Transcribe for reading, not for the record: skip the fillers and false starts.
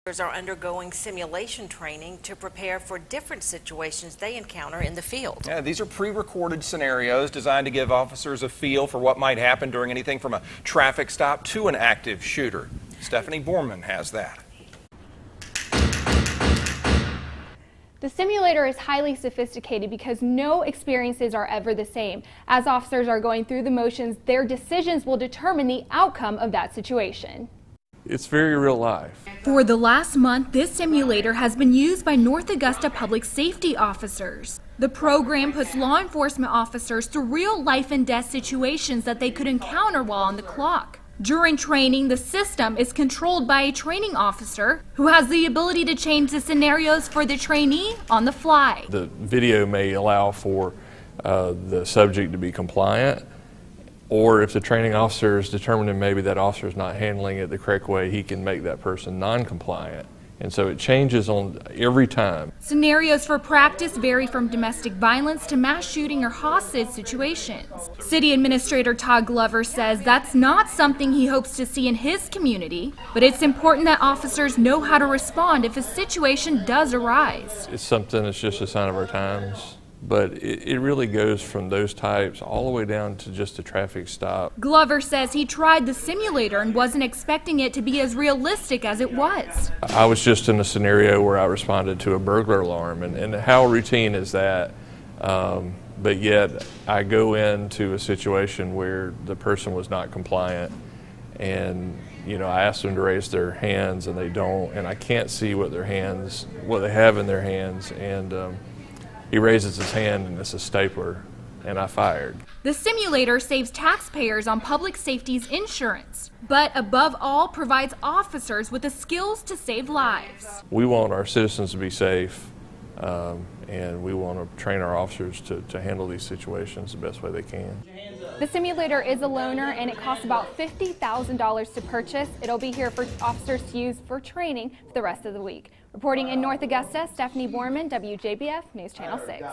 Are undergoing simulation training to prepare for different situations they encounter in the field. Yeah, these are pre-recorded scenarios designed to give officers a feel for what might happen during anything from a traffic stop to an active shooter. Stephanie Borman has that. The simulator is highly sophisticated because no experiences are ever the same. As officers are going through the motions, their decisions will determine the outcome of that situation. It's very real life. For the last month, this simulator has been used by North Augusta public safety officers. The program puts law enforcement officers through real life and death situations that they could encounter while on the clock. During training, the system is controlled by a training officer who has the ability to change the scenarios for the trainee on the fly. The video may allow for the subject to be compliant, or if the training officer is determining maybe that officer is not handling it the correct way, he can make that person non-compliant. And so it changes on every time. Scenarios for practice vary from domestic violence to mass shooting or hostage situations. City Administrator Todd Glover says that's not something he hopes to see in his community, but it's important that officers know how to respond if a situation does arise. It's something that's just a sign of our times. But it really goes from those types all the way down to just a traffic stop. Glover says he tried the simulator and wasn't expecting it to be as realistic as it was. I was just in a scenario where I responded to a burglar alarm, and how routine is that? But yet I go into a situation where the person was not compliant, and I asked them to raise their hands and they don't, and I can't see what they have in their hands, and he raises his hand and it's a stapler, and I fired. The simulator saves taxpayers on public safety's insurance, but above all provides officers with the skills to save lives. We want our citizens to be safe, and we want to train our officers to handle these situations the best way they can. The simulator is a loaner and it costs about $50,000 to purchase. It'll be here for officers to use for training for the rest of the week. Reporting in North Augusta, Stephanie Borman, WJBF News Channel 6.